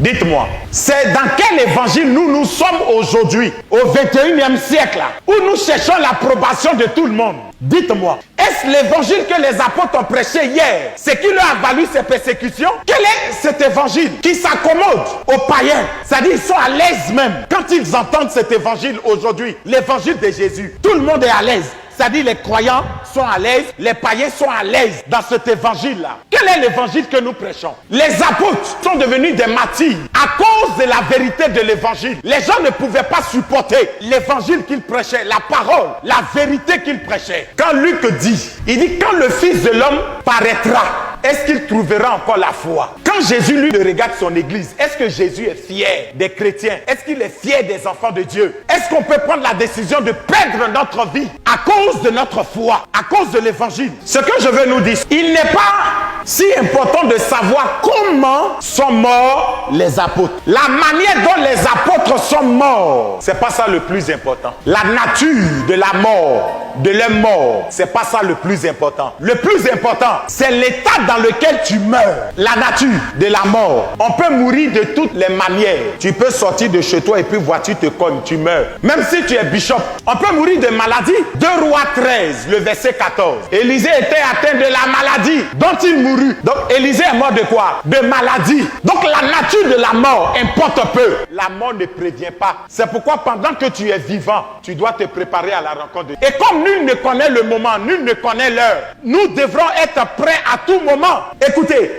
Dites-moi, c'est dans quel évangile nous sommes aujourd'hui, au 21e siècle, où nous cherchons l'approbation de tout le monde? Dites-moi, est-ce l'évangile que les apôtres ont prêché hier, ce qui leur a valu ces persécutions? Quel est cet évangile qui s'accommode aux païens? C'est-à-dire, ils sont à l'aise même quand ils entendent cet évangile aujourd'hui, l'évangile de Jésus. Tout le monde est à l'aise. C'est-à-dire les croyants sont à l'aise, les païens sont à l'aise dans cet évangile-là. Quel est l'évangile que nous prêchons? Les apôtres sont devenus des martyrs à cause de la vérité de l'évangile. Les gens ne pouvaient pas supporter l'évangile qu'ils prêchaient, la parole, la vérité qu'ils prêchaient. Quand Luc dit, il dit quand le Fils de l'homme paraîtra, est-ce qu'il trouvera encore la foi? Quand Jésus lui regarde son église, est-ce que Jésus est fier des chrétiens? Est-ce qu'il est fier des enfants de Dieu? Est-ce qu'on peut prendre la décision de perdre notre vie à cause de notre foi, à cause de l'évangile? Ce que je veux nous dire, il n'est pas si important de savoir comment sont morts les apôtres. La manière dont les apôtres sont morts, c'est pas ça le plus important. La nature de la mort, de leur mort, c'est pas ça le plus important. Le plus important, c'est l'état dans lequel tu meurs. La nature de la mort. On peut mourir de toutes les manières. Tu peux sortir de chez toi et puis voiture te cogne, tu meurs. Même si tu es bishop, on peut mourir de maladie. 2 Rois 13, le verset 14. Élisée était atteint de la maladie dont il mourut. Donc Élisée est mort de quoi? De maladie. Donc la nature de la mort importe peu. La mort ne prévient pas. C'est pourquoi pendant que tu es vivant, tu dois te préparer à la rencontre de Dieu. Et comme nul ne connaît le moment, nul ne connaît l'heure, nous devrons être prêts à tout moment. Écoutez,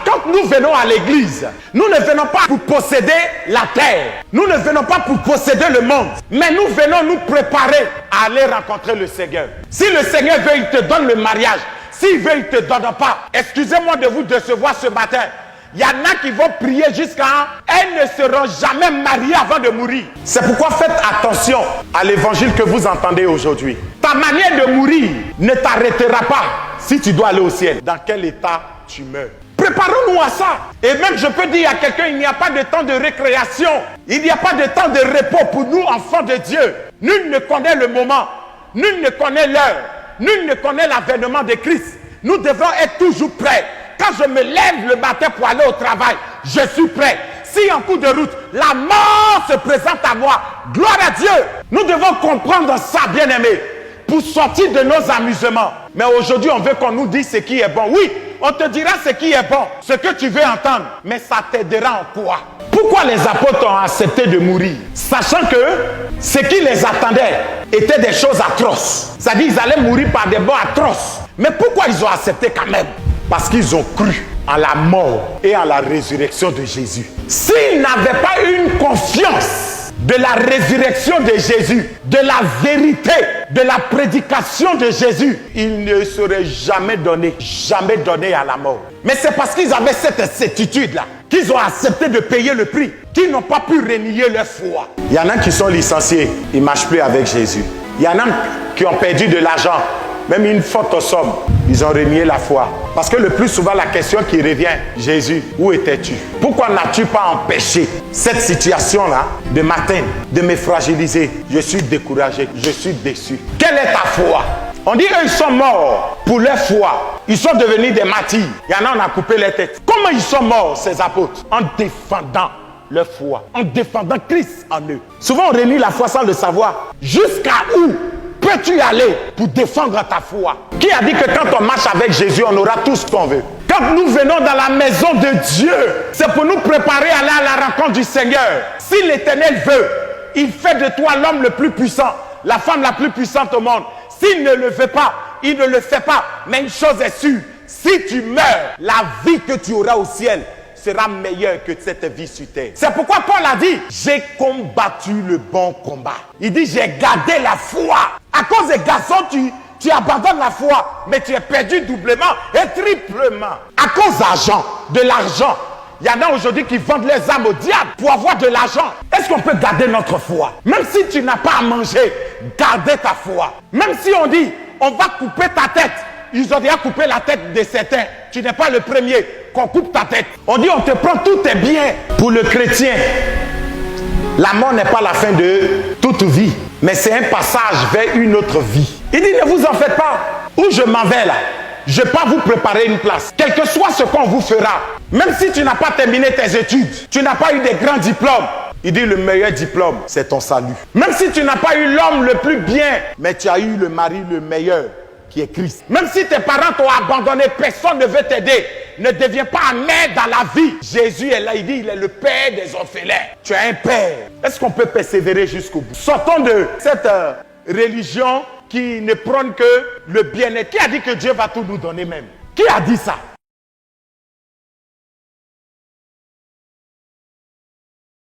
quand nous venons à l'église, nous ne venons pas pour posséder la terre. Nous ne venons pas pour posséder le monde. Mais nous venons nous préparer à aller rencontrer le Seigneur. Si le Seigneur veut, il te donne le mariage. S'il veut, il ne te donne pas. Excusez-moi de vous décevoir ce matin. Il y en a qui vont prier jusqu'à... Elles ne seront jamais mariées avant de mourir. C'est pourquoi faites attention à l'évangile que vous entendez aujourd'hui. Ta manière de mourir ne t'arrêtera pas si tu dois aller au ciel. Dans quel état tu meurs? Préparons-nous à ça. Et même je peux dire à quelqu'un, il n'y a pas de temps de récréation. Il n'y a pas de temps de repos pour nous, enfants de Dieu. Nul ne connaît le moment. Nul ne connaît l'heure. Nul ne connaît l'avènement de Christ. Nous devons être toujours prêts. Quand je me lève le matin pour aller au travail, je suis prêt. Si en cours de route, la mort se présente à moi, gloire à Dieu. Nous devons comprendre ça, bien-aimés, pour sortir de nos amusements. Mais aujourd'hui, on veut qu'on nous dise ce qui est bon. Oui, on te dira ce qui est bon, ce que tu veux entendre. Mais ça t'aidera en quoi? Pourquoi les apôtres ont accepté de mourir? Sachant que ce qui les attendait était des choses atroces. C'est-à-dire qu'ils allaient mourir par des morts atroces. Mais pourquoi ils ont accepté quand même? Parce qu'ils ont cru en la mort et à la résurrection de Jésus. S'ils n'avaient pas une confiance de la résurrection de Jésus, de la vérité, de la prédication de Jésus, ils ne seraient jamais donnés à la mort. Mais c'est parce qu'ils avaient cette certitude-là qu'ils ont accepté de payer le prix, qu'ils n'ont pas pu renier leur foi. Il y en a qui sont licenciés, ils ne marchent plus avec Jésus. Il y en a qui ont perdu de l'argent, même une forte somme, ils ont renié la foi. Parce que le plus souvent, la question qui revient, Jésus, où étais-tu? Pourquoi n'as-tu pas empêché cette situation-là de m'atteindre, de me fragiliser? Je suis découragé, je suis déçu. Quelle est ta foi? On dit eux, ils sont morts pour leur foi. Ils sont devenus des martyrs. Il y en a, on a coupé les têtes. Comment ils sont morts, ces apôtres? En défendant leur foi, en défendant Christ en eux. Souvent, on renie la foi sans le savoir. Jusqu'à où peux-tu aller pour défendre ta foi? Qui a dit que quand on marche avec Jésus, on aura tout ce qu'on veut? Quand nous venons dans la maison de Dieu, c'est pour nous préparer à aller à la rencontre du Seigneur. Si l'Éternel veut, il fait de toi l'homme le plus puissant, la femme la plus puissante au monde. S'il ne le fait pas, il ne le fait pas. Mais une chose est sûre, si tu meurs, la vie que tu auras au ciel sera meilleure que cette vie sur terre. C'est pourquoi Paul a dit, j'ai combattu le bon combat. Il dit, j'ai gardé la foi. À cause des garçons, tu abandonnes la foi, mais tu es perdu doublement et triplement. À cause de l'argent. Il y en a aujourd'hui qui vendent les âmes au diable pour avoir de l'argent. Est-ce qu'on peut garder notre foi? Même si tu n'as pas à manger, gardez ta foi. Même si on dit, on va couper ta tête. Ils ont déjà coupé la tête de certains. Tu n'es pas le premier qu'on coupe ta tête. On dit, on te prend tous tes biens. Pour le chrétien, la mort n'est pas la fin de toute vie, mais c'est un passage vers une autre vie. Il dit, ne vous en faites pas. Où je m'en vais là? je ne vais pas vous préparer une place. Quel que soit ce qu'on vous fera, même si tu n'as pas terminé tes études, tu n'as pas eu des grands diplômes, il dit le meilleur diplôme, c'est ton salut. Même si tu n'as pas eu l'homme le plus bien, mais tu as eu le mari le meilleur, qui est Christ. Même si tes parents t'ont abandonné, personne ne veut t'aider. Ne deviens pas amer dans la vie. Jésus est là, il dit, il est le père des orphelins. Tu as un père. Est-ce qu'on peut persévérer jusqu'au bout? Sortons de cette religion qui ne prône que le bien-être. Qui a dit que Dieu va tout nous donner même? Qui a dit ça?